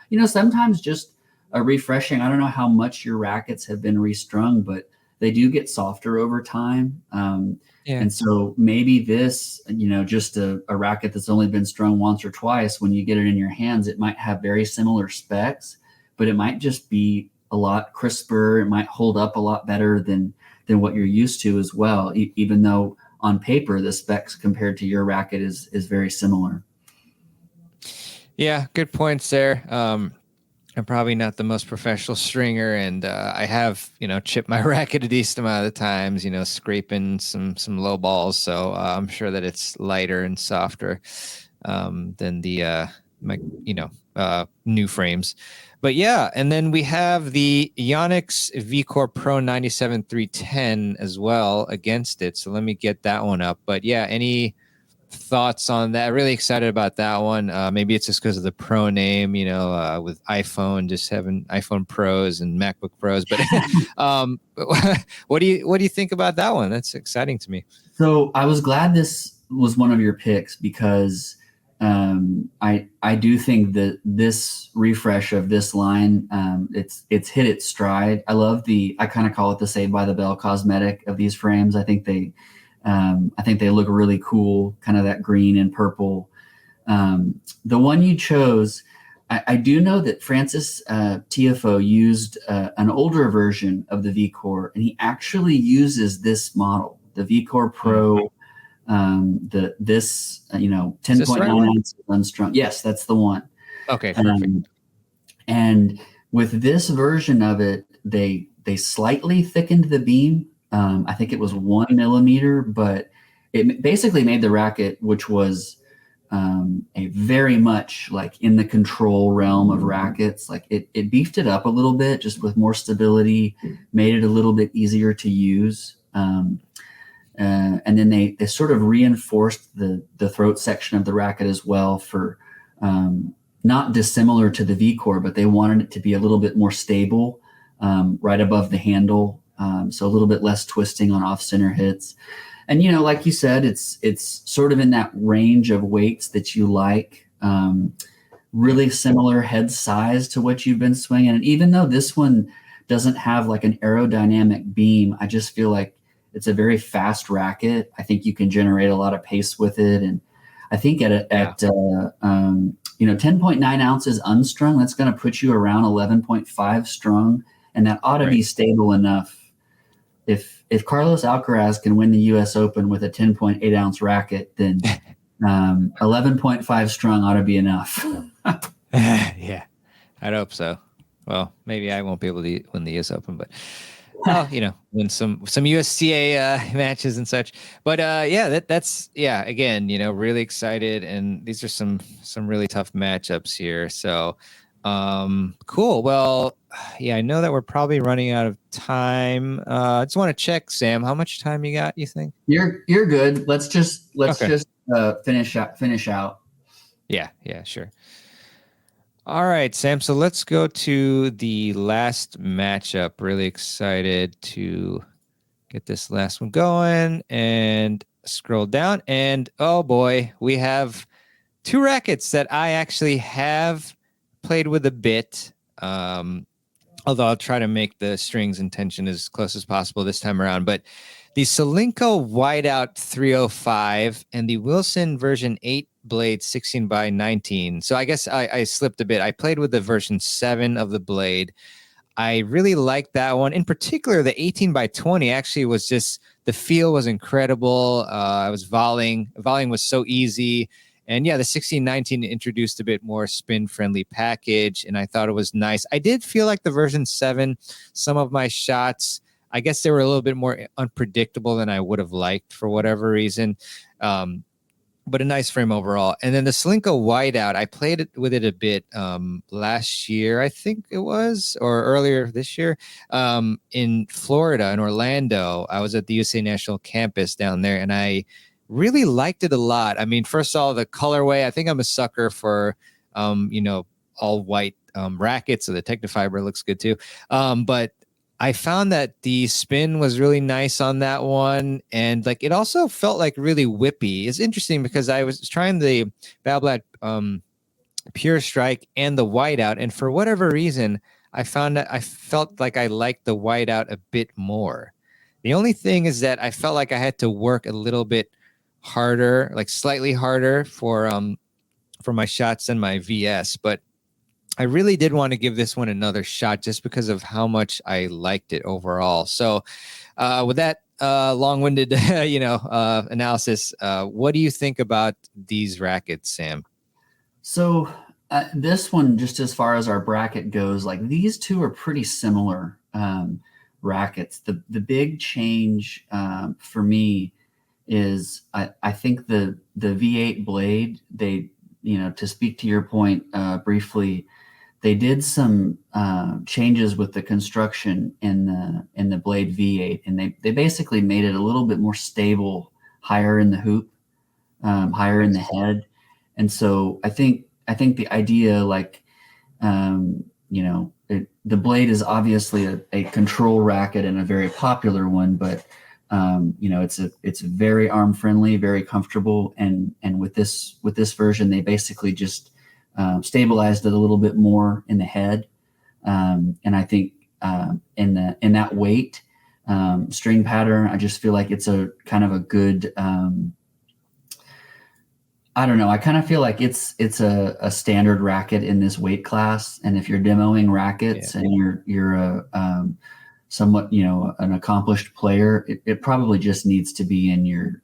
you know, sometimes just a refreshing. I don't know how much your rackets have been restrung, but they do get softer over time. And so maybe this, you know, just a racket that's only been strung once or twice, when you get it in your hands, it might have very similar specs, but it might just be a lot crisper. It might hold up a lot better than what you're used to as well, even though on paper the specs compared to your racket is very similar. Yeah, good points there. I'm probably not the most professional stringer, and I have, you know, chipped my racket a decent amount of the times, you know, scraping some low balls. So I'm sure that it's lighter and softer than the new frames. But yeah, and then we have the Yonex VCore Pro 97310 as well against it. So let me get that one up. But yeah, any thoughts on that? Really excited about that one. Maybe it's just because of the Pro name, you know, with iPhone, just having iPhone Pros and MacBook Pros. But what do you think about that one? That's exciting to me. So I was glad this was one of your picks because I do think that this refresh of this line, it's hit its stride. I love I kind of call it the Saved by the Bell cosmetic of these frames. I think they look really cool, kind of that green and purple. The one you chose, I do know that Francis TFO used an older version of the VCore, and he actually uses this model, the VCore Pro. 10.9 ounces unstrung. Yes, that's the one. Okay, perfect. And with this version of it, they slightly thickened the beam. I think it was 1 millimeter, but it basically made the racket, which was a very much like in the control realm of rackets, like it beefed it up a little bit, just with more stability, made it a little bit easier to use. And then they sort of reinforced the throat section of the racket as well for not dissimilar to the VCore, but they wanted it to be a little bit more stable right above the handle. So a little bit less twisting on off-center hits. And, you know, like you said, it's sort of in that range of weights that you like, really similar head size to what you've been swinging. And even though this one doesn't have like an aerodynamic beam, I just feel like it's a very fast racket. I think you can generate a lot of pace with it. And I think at 10.9 ounces unstrung, that's going to put you around 11.5 strung. And that ought to be stable enough. If Carlos Alcaraz can win the U.S. Open with a 10.8 ounce racket, then 11.5 strung ought to be enough. Yeah, I'd hope so. Well, maybe I won't be able to win the U.S. Open, but you know, win some USTA matches and such. But that's again, you know, really excited, and these are some really tough matchups here. So cool. Well, yeah, I know that we're probably running out of time. I just want to check, Sam, how much time you got, you think? You're good. Let's just finish out. Yeah, sure. All right, Sam. So let's go to the last matchup. Really excited to get this last one going and scroll down. And oh boy, we have two rackets that I actually have played with a bit. Although I'll try to make the strings and tension as close as possible this time around. But the Solinco Whiteout 305 and the Wilson version 8 blade 16 by 19. So I guess I slipped a bit. I played with the version 7 of the blade. I really liked that one. In particular, the 18 by 20 actually was just, the feel was incredible. I was volleying. Volleying was so easy. And yeah, the 1619 introduced a bit more spin-friendly package, and I thought it was nice. I did feel like the version 7, some of my shots, I guess they were a little bit more unpredictable than I would have liked for whatever reason. but a nice frame overall. And then the Slinko whiteout, I played it with it a bit last year, I think it was, or earlier this year, in Florida, in Orlando. I was at the USA National Campus down there, and I really liked it a lot. I mean, first of all, the colorway, I think I'm a sucker for, all white rackets, so the Technofiber looks good too. But I found that the spin was really nice on that one. And like, it also felt like really whippy. It's interesting because I was trying the Babolat Pure Strike and the whiteout. And for whatever reason, I found that I felt like I liked the whiteout a bit more. The only thing is that I felt like I had to work a little bit harder, like slightly harder for my shots and my VS. But I really did want to give this one another shot just because of how much I liked it overall. So with that long-winded, analysis, what do you think about these rackets, Sam? So this one, just as far as our bracket goes, like these two are pretty similar rackets. The big change for me is I think the V8 blade, they, to speak to your point briefly, they did some changes with the construction in the blade V8, and they basically made it a little bit more stable, higher in the hoop, higher in the head. And so I think the idea, like, the blade is obviously a control racket and a very popular one, but it's very arm friendly, very comfortable, and with this version, they basically just stabilized it a little bit more in the head, and I think in that weight string pattern, I just feel like it's a kind of a good. I don't know. I kind of feel like it's a standard racket in this weight class, and if you're demoing rackets and you're a somewhat an accomplished player, it probably just needs to be in your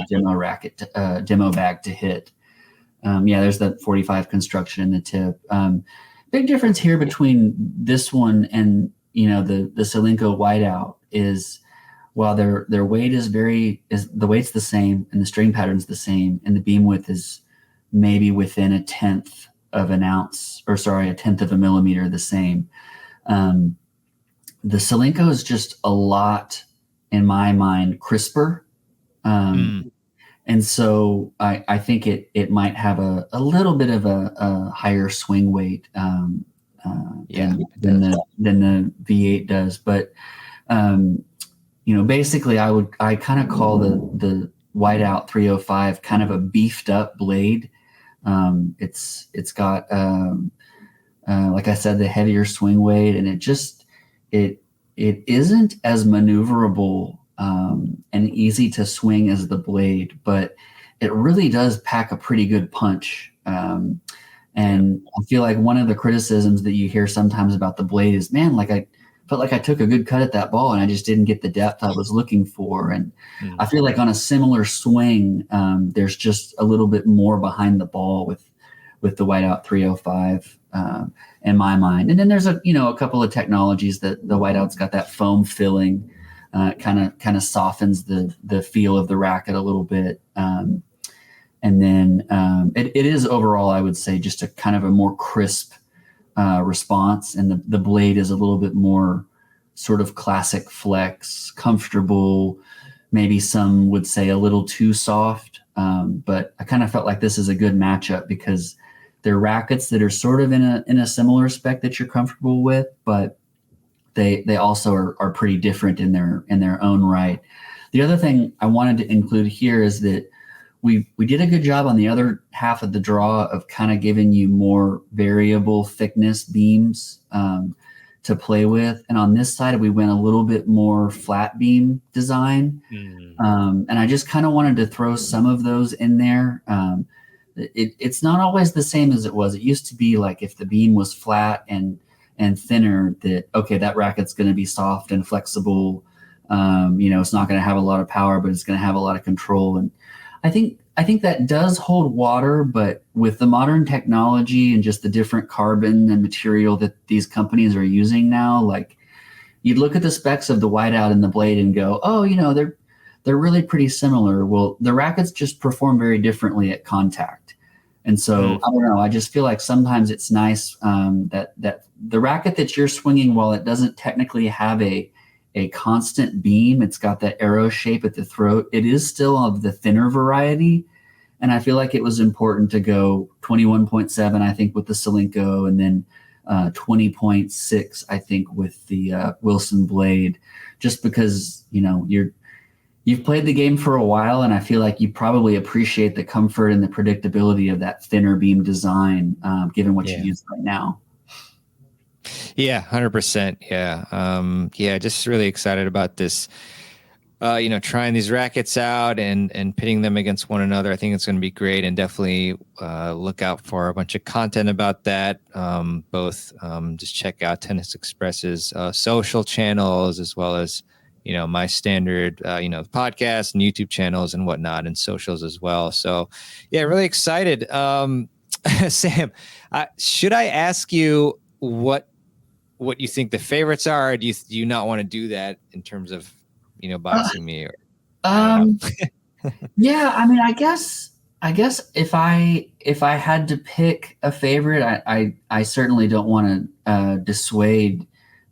demo racket demo bag to hit. There's that 45 construction in the tip. Big difference here between this one and the Slinko whiteout is, while their weight is the weight's the same and the string pattern's the same, and the beam width is maybe within a tenth of a millimeter the same. The Slinko is just a lot, in my mind, crisper. And so I think it might have a little bit of a higher swing weight than the V8 does. But basically I kind of call the whiteout 305 kind of a beefed up blade. It's got like I said, the heavier swing weight, and it isn't as maneuverable and easy to swing as the blade, but it really does pack a pretty good punch. And I feel like one of the criticisms that you hear sometimes about the blade is, man, like I felt like I took a good cut at that ball and I just didn't get the depth I was looking for. And I feel like on a similar swing, there's just a little bit more behind the ball with the whiteout 305 in my mind. And then there's a couple of technologies that the whiteout's got that foam filling. Kind of softens the feel of the racket a little bit, and then it is overall, I would say, just a kind of a more crisp response, and the blade is a little bit more sort of classic flex, comfortable. Maybe some would say a little too soft, but I kind of felt like this is a good matchup because they're rackets that are sort of in a similar spec that you're comfortable with, but they also are pretty different in their own right. The other thing I wanted to include here is that we did a good job on the other half of the draw of kind of giving you more variable thickness beams to play with. And on this side, we went a little bit more flat beam design. And I just kind of wanted to throw some of those in there. It's not always the same as it was. It used to be like if the beam was flat and thinner, that racket's going to be soft and flexible. It's not going to have a lot of power, but it's going to have a lot of control. And I think that does hold water, but with the modern technology and just the different carbon and material that these companies are using now, like you'd look at the specs of the whiteout and the blade and go, oh, they're they're really pretty similar. Well, the rackets just perform very differently at contact. And so I don't know. I just feel like sometimes it's nice that the racket that you're swinging, while it doesn't technically have a constant beam, it's got that arrow shape at the throat. It is still of the thinner variety, and I feel like it was important to go 21.7, I think, with the Solinco, and then 20.6, I think, with the Wilson blade, just because you've played the game for a while, and I feel like you probably appreciate the comfort and the predictability of that thinner beam design, given what you use right now. Yeah, 100%. Yeah. Just really excited about this, trying these rackets out and pitting them against one another. I think it's going to be great, and definitely look out for a bunch of content about that. Both just check out Tennis Express's social channels, as well as my standard, podcast and YouTube channels and whatnot, and socials as well. So, yeah, really excited. Sam, should I ask you what you think the favorites are? Or do you not want to do that in terms of, boxing me? Or, Yeah, I mean, I guess if I had to pick a favorite, I certainly don't want to dissuade.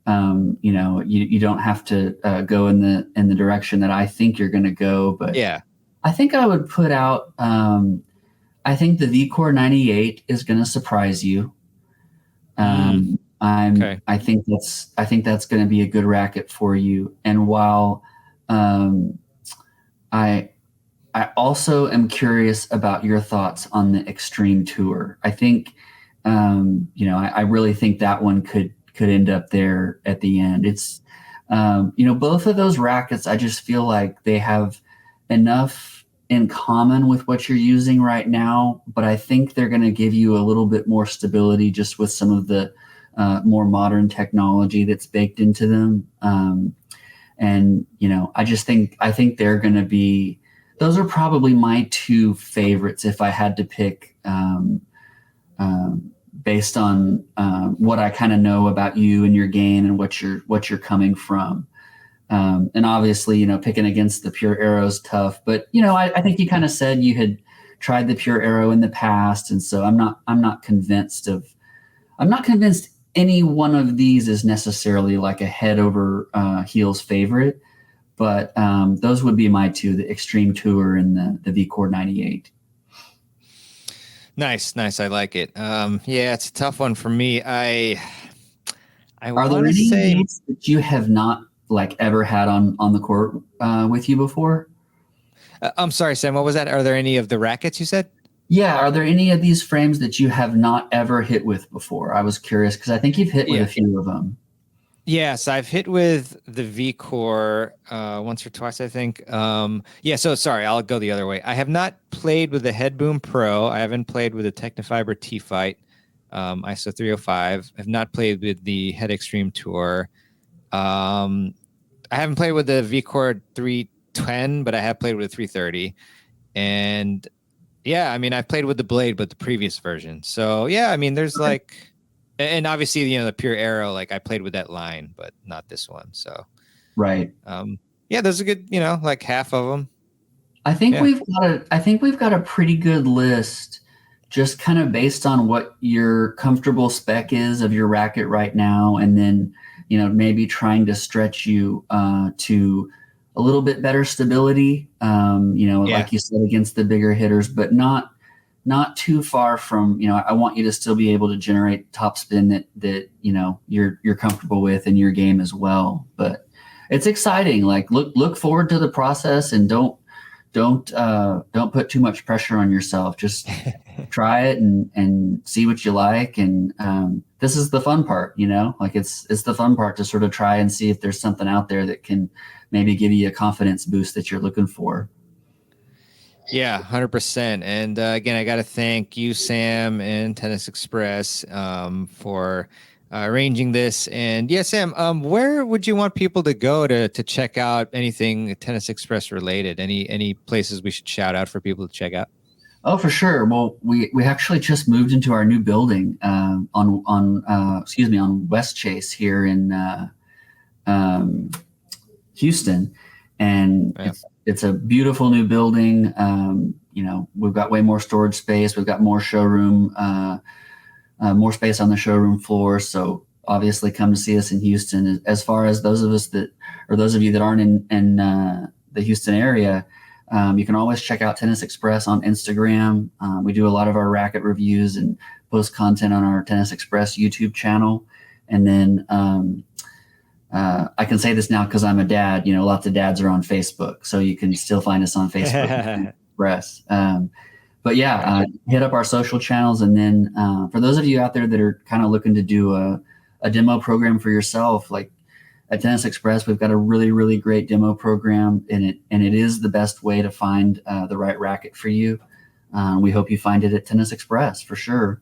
You don't have to go in the direction that I think you're going to go, but yeah, I think I would put out. I think the VCore 98 is going to surprise you. Okay. I think that's going to be a good racket for you. And while I also am curious about your thoughts on the Extreme Tour. I think I really think that one could end up there at the end. It's both of those rackets, I just feel like they have enough in common with what you're using right now, but I think they're going to give you a little bit more stability just with some of the more modern technology that's baked into them. I think they're going to be, those are probably my two favorites if I had to pick, based on what I kind of know about you and your game and what you're coming from. And obviously, picking against the Pure Arrow is tough, but I think you kind of said you had tried the Pure Arrow in the past, and so I'm not convinced any one of these is necessarily like a head over heels favorite, but those would be my two: the Extreme Tour and the VCore 98. Nice. I like it. Yeah, it's a tough one for me. I Are there any names that you have not ever had on the court with you before? I'm sorry, Sam. What was that? Are there any of the rackets you said? Yeah. Are there any of these frames that you have not ever hit with before? I was curious because I think you've hit with a few of them. Yes, I've hit with the VCore once or twice, I think. So sorry, I'll go the other way. I have not played with the Headboom Pro. I haven't played with the Technifiber T-Fight ISO 305. I've not played with the Head Extreme Tour. I haven't played with the VCore 310, but I have played with the 330. And yeah, I mean, I've played with the Blade, but the previous version. So yeah, I mean, there's and obviously, the Pure Arrow, I played with that line, but not this one. So right. There's a good, half of them. I think we've got a pretty good list, just kind of based on what your comfortable spec is of your racket right now, and then maybe trying to stretch you to a little bit better stability. Like you said, against the bigger hitters, but not too far from. I want you to still be able to generate top spin that you're comfortable with in your game as well. But it's exciting. Look forward to the process, and don't put too much pressure on yourself. Just try it and see what you like. And this is the fun part, it's the fun part to sort of try and see if there's something out there that can maybe give you a confidence boost that you're looking for. Yeah, 100%. And again, I got to thank you, Sam, and Tennis Express for arranging this. And yeah, Sam, where would you want people to go to check out anything Tennis Express related? Any places we should shout out for people to check out? Oh, for sure. Well, we actually just moved into our new building on West Chase here in Houston, and Yeah. it's a beautiful new building. We've got way more storage space. We've got more showroom, more space on the showroom floor. So obviously, come to see us in Houston. As far as those of you that aren't in the Houston area, you can always check out Tennis Express on Instagram. We do a lot of our racket reviews and post content on our Tennis Express YouTube channel. And then I can say this now because I'm a dad. Lots of dads are on Facebook, so you can still find us on Facebook and Tennis Express. But yeah, hit up our social channels. And then for those of you out there that are kind of looking to do a demo program for yourself, like at Tennis Express, we've got a really, really great demo program, and it is the best way to find the right racket for you. We hope you find it at Tennis Express for sure.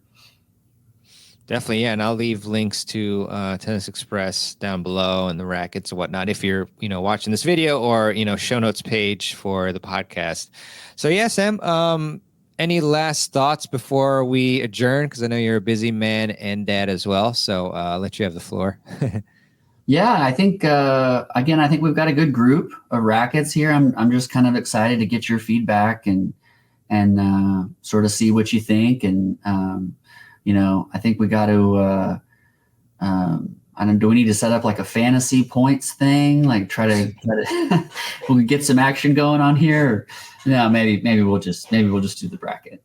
Definitely, yeah, and I'll leave links to Tennis Express down below and the rackets and whatnot if you're watching this video, or show notes page for the podcast. So yeah, Sam, any last thoughts before we adjourn? Because I know you're a busy man and dad as well. So I'll let you have the floor. Yeah, I think I think we've got a good group of rackets here. I'm just kind of excited to get your feedback and sort of see what you think. And I think we got to. Do we need to set up like a fantasy points thing? Like try to we get some action going on here. No, maybe we'll just do the bracket.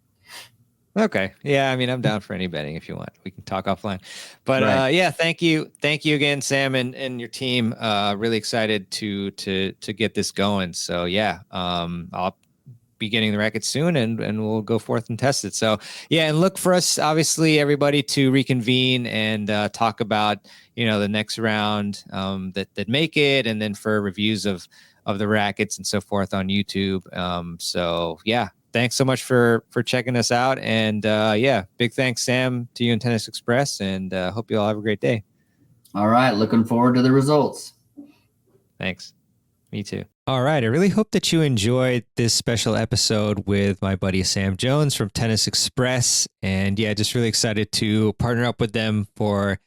Okay. Yeah. I mean, I'm down for any betting if you want. We can talk offline. But Right. yeah, thank you again, Sam, and your team. Really excited to get this going. So yeah, I'll be getting the racket soon, and we'll go forth and test it. So yeah, and look for us, obviously, everybody, to reconvene and talk about the next round that make it, and then for reviews of the rackets and so forth on YouTube. So yeah. Thanks so much for checking us out. And yeah, big thanks, Sam, to you and Tennis Express. And hope you all have a great day. All right. Looking forward to the results. Thanks. Me too. All right. I really hope that you enjoyed this special episode with my buddy Sam Jones from Tennis Express. And yeah, just really excited to partner up with them for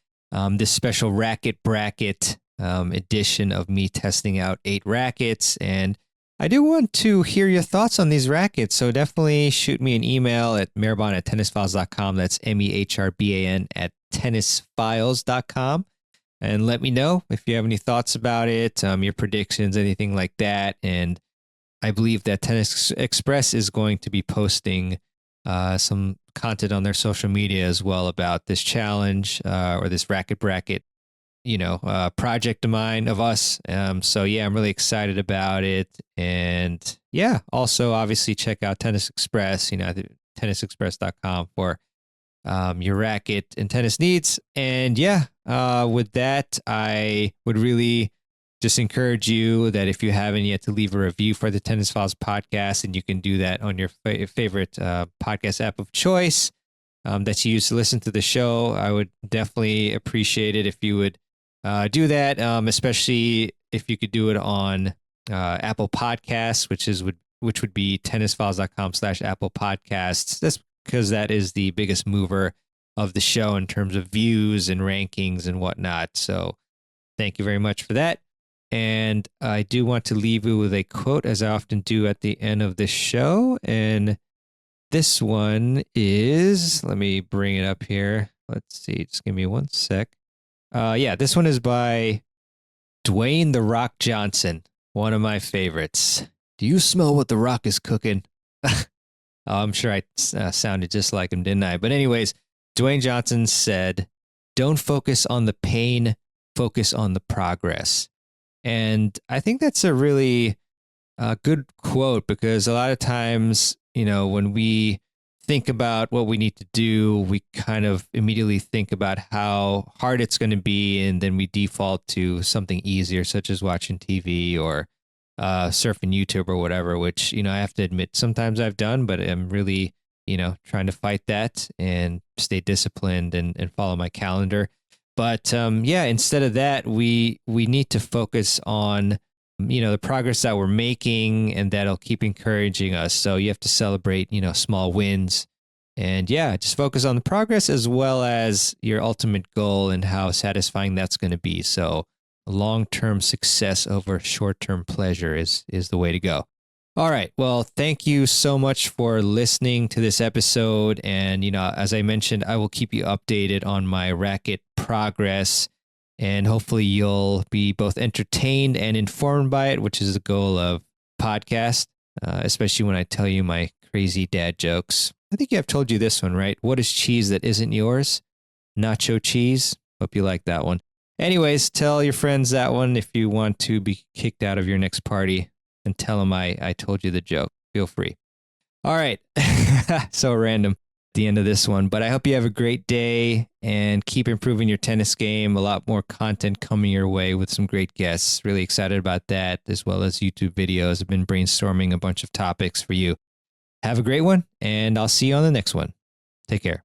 this special racket bracket edition of me testing out 8 rackets. And I do want to hear your thoughts on these rackets, so definitely shoot me an email at Mehrban at tennisfiles.com. That's MEHRBAN at tennisfiles.com. And let me know if you have any thoughts about it, your predictions, anything like that. And I believe that Tennis Express is going to be posting some content on their social media as well about this challenge or this racket bracket project of mine, of us. So yeah, I'm really excited about it. And yeah, also obviously check out Tennis Express, tennisexpress.com for your racket and tennis needs. And yeah, with that, I would really just encourage you that if you haven't yet, to leave a review for the Tennis Files podcast, and you can do that on your favorite podcast app of choice that you use to listen to the show. I would definitely appreciate it if you would do that, especially if you could do it on Apple Podcasts, which would be tennisfiles.com/Apple Podcasts. That's because that is the biggest mover of the show in terms of views and rankings and whatnot. So thank you very much for that. And I do want to leave you with a quote, as I often do at the end of the show. And this one is, let me bring it up here. Let's see, just give me one sec. Yeah, this one is by Dwayne "The Rock" Johnson, one of my favorites. Do you smell what The Rock is cooking? I'm sure I sounded just like him, didn't I? But anyways, Dwayne Johnson said, "Don't focus on the pain, focus on the progress." And I think that's a really good quote, because a lot of times, when we think about what we need to do, we kind of immediately think about how hard it's going to be, and then we default to something easier, such as watching TV or surfing YouTube or whatever, which, I have to admit sometimes I've done, but I'm really, trying to fight that and stay disciplined and follow my calendar. But yeah, instead of that, we need to focus on, the progress that we're making, and that'll keep encouraging us. So you have to celebrate, small wins, and yeah, just focus on the progress as well as your ultimate goal and how satisfying that's going to be. So long-term success over short-term pleasure is the way to go. All right. Well, thank you so much for listening to this episode. And, as I mentioned, I will keep you updated on my racket progress. And hopefully you'll be both entertained and informed by it, which is the goal of podcast, especially when I tell you my crazy dad jokes. I think I've told you this one, right? What is cheese that isn't yours? Nacho cheese. Hope you like that one. Anyways, tell your friends that one if you want to be kicked out of your next party. And tell them I told you the joke. Feel free. All right. So random at the end of this one. But I hope you have a great day and keep improving your tennis game. A lot more content coming your way with some great guests. Really excited about that, as well as YouTube videos. I've been brainstorming a bunch of topics for you. Have a great one, and I'll see you on the next one. Take care.